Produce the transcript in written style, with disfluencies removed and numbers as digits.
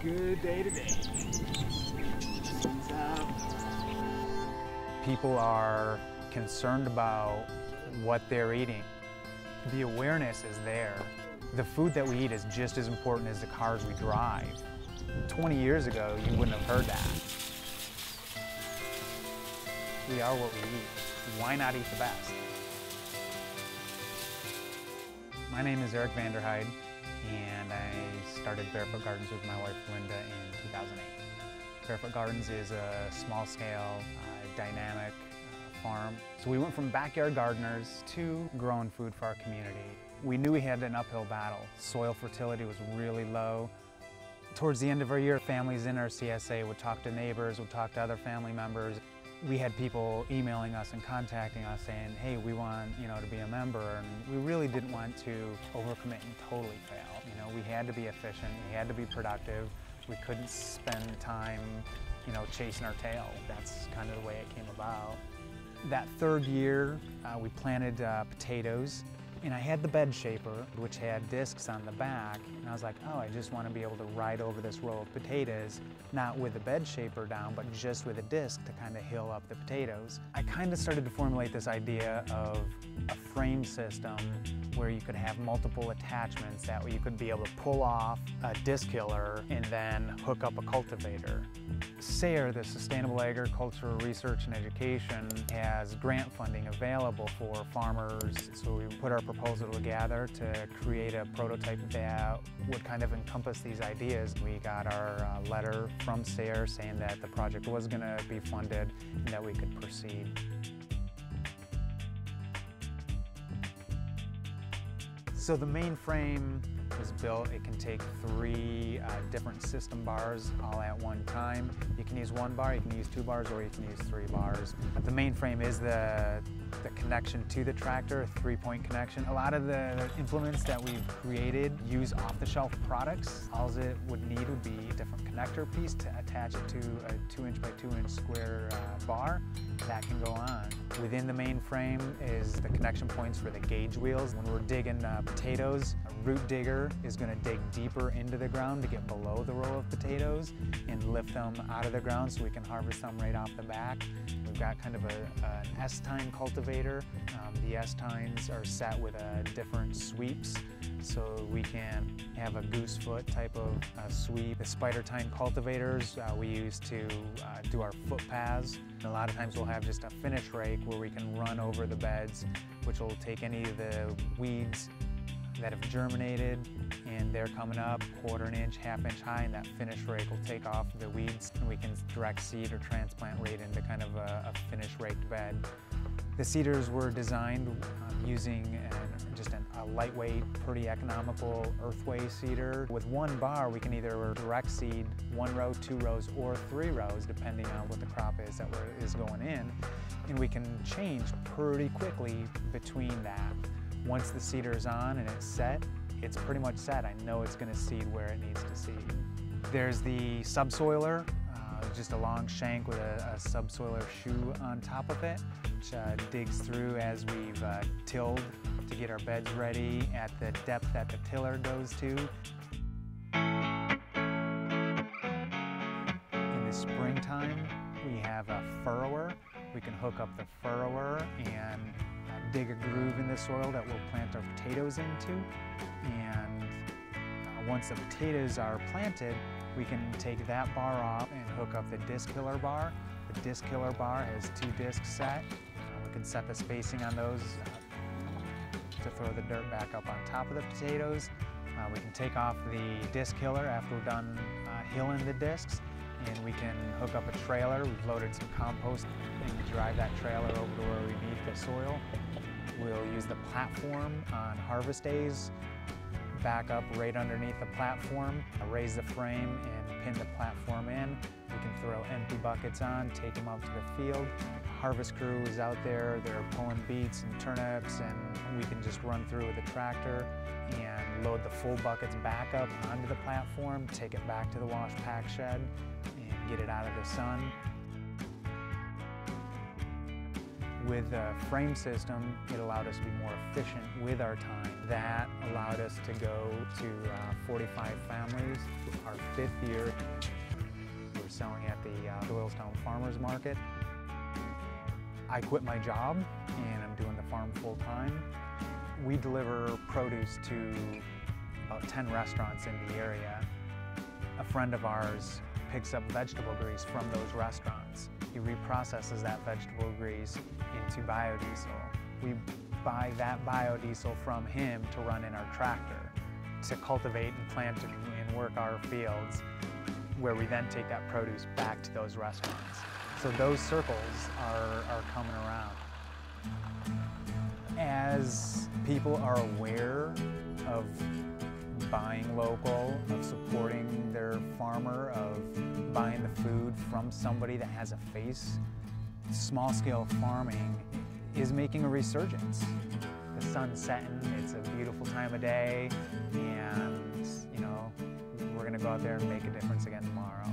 good day today. Sun's out. People are concerned about what they're eating. The awareness is there. The food that we eat is just as important as the cars we drive. 20 years ago, you wouldn't have heard that. We are what we eat. Why not eat the best? My name is Eric Vanderheide, and I started Barefoot Gardens with my wife Linda in 2008. Barefoot Gardens is a small-scale, dynamic farm. So we went from backyard gardeners to growing food for our community. We knew we had an uphill battle. Soil fertility was really low. Towards the end of our year, families in our CSA would talk to neighbors, would talk to other family members. We had people emailing us and contacting us saying, hey, we want to be a member, and we really didn't want to overcommit and totally fail. We had to be efficient, we had to be productive. We couldn't spend time, chasing our tail. That's kind of the way it came about. That third year, we planted potatoes, and I had the bed shaper, which had discs on the back, and I was like, oh, I just want to be able to ride over this row of potatoes, not with the bed shaper down, but just with a disc to kind of hill up the potatoes. I kind of started to formulate this idea of a frame system where you could have multiple attachments. That way you could be able to pull off a disc hiller and then hook up a cultivator. SARE, the Sustainable Agricultural Research and Education, has grant funding available for farmers. So we put our proposal together to create a prototype that would kind of encompass these ideas. We got our letter from SARE saying that the project was going to be funded and that we could proceed. So the main frame was built. It can take 3 different system bars all at one time. You can use 1 bar, you can use 2 bars, or you can use 3 bars. The main frame is the connection to the tractor, a 3-point connection. A lot of the implements that we've created use off-the-shelf products. All it would need would be a different connector piece to attach it to a 2-inch by 2-inch square bar. That can go on. Within the main frame is the connection points for the gauge wheels. When we're digging potatoes, a root digger is going to dig deeper into the ground to get below the row of potatoes and lift them out of the ground so we can harvest them right off the back. We've got kind of an S-tine cultivator. The S-tines are set with different sweeps, so we can have a goose foot type of sweep. The spider tine cultivators we use to do our footpaths. A lot of times we'll have just a finish rake where we can run over the beds, which will take any of the weeds that have germinated and they're coming up 1/4 inch, 1/2 inch high, and that finish rake will take off the weeds and we can direct seed or transplant right into kind of a finish raked bed. The seeders were designed using just a lightweight, pretty economical earthway seeder. With 1 bar, we can either direct seed 1 row, 2 rows, or 3 rows, depending on what the crop is that is going in. And we can change pretty quickly between that. Once the seeder is on and it's set, it's pretty much set. I know it's going to seed where it needs to seed. There's the subsoiler, just a long shank with a subsoiler shoe on top of it, which digs through as we've tilled to get our beds ready at the depth that the tiller goes to. In the springtime, we have a furrower. We can hook up the furrower and dig a groove in the soil that we'll plant our potatoes into. And once the potatoes are planted, we can take that bar off and hook up the disc hiller bar. The disc hiller bar has 2 discs set. We can set the spacing on those to throw the dirt back up on top of the potatoes. We can take off the disc hiller after we're done hilling the discs, and we can hook up a trailer. We've loaded some compost and drive that trailer over to where we need the soil. We'll use the platform on harvest days, back up right underneath the platform, raise the frame and pin the platform in. We can throw empty buckets on, take them out to the field. Harvest crew is out there, they're pulling beets and turnips, and we can just run through with the tractor and load the full buckets back up onto the platform, take it back to the wash pack shed and get it out of the sun. With the frame system, it allowed us to be more efficient with our time. That allowed us to go to 45 families. Our 5th year, we were selling at the Doylestown Farmers Market. I quit my job and I'm doing the farm full time. We deliver produce to about 10 restaurants in the area. A friend of ours picks up vegetable grease from those restaurants. He reprocesses that vegetable grease into biodiesel. We buy that biodiesel from him to run in our tractor, to cultivate and plant and work our fields, where we then take that produce back to those restaurants. So those circles are coming around. As people are aware of buying local, of supporting their farmer, of buying the food from somebody that has a face, small-scale farming is making a resurgence. The sun's setting, it's a beautiful time of day, and you know, we're gonna go out there and make a difference again tomorrow.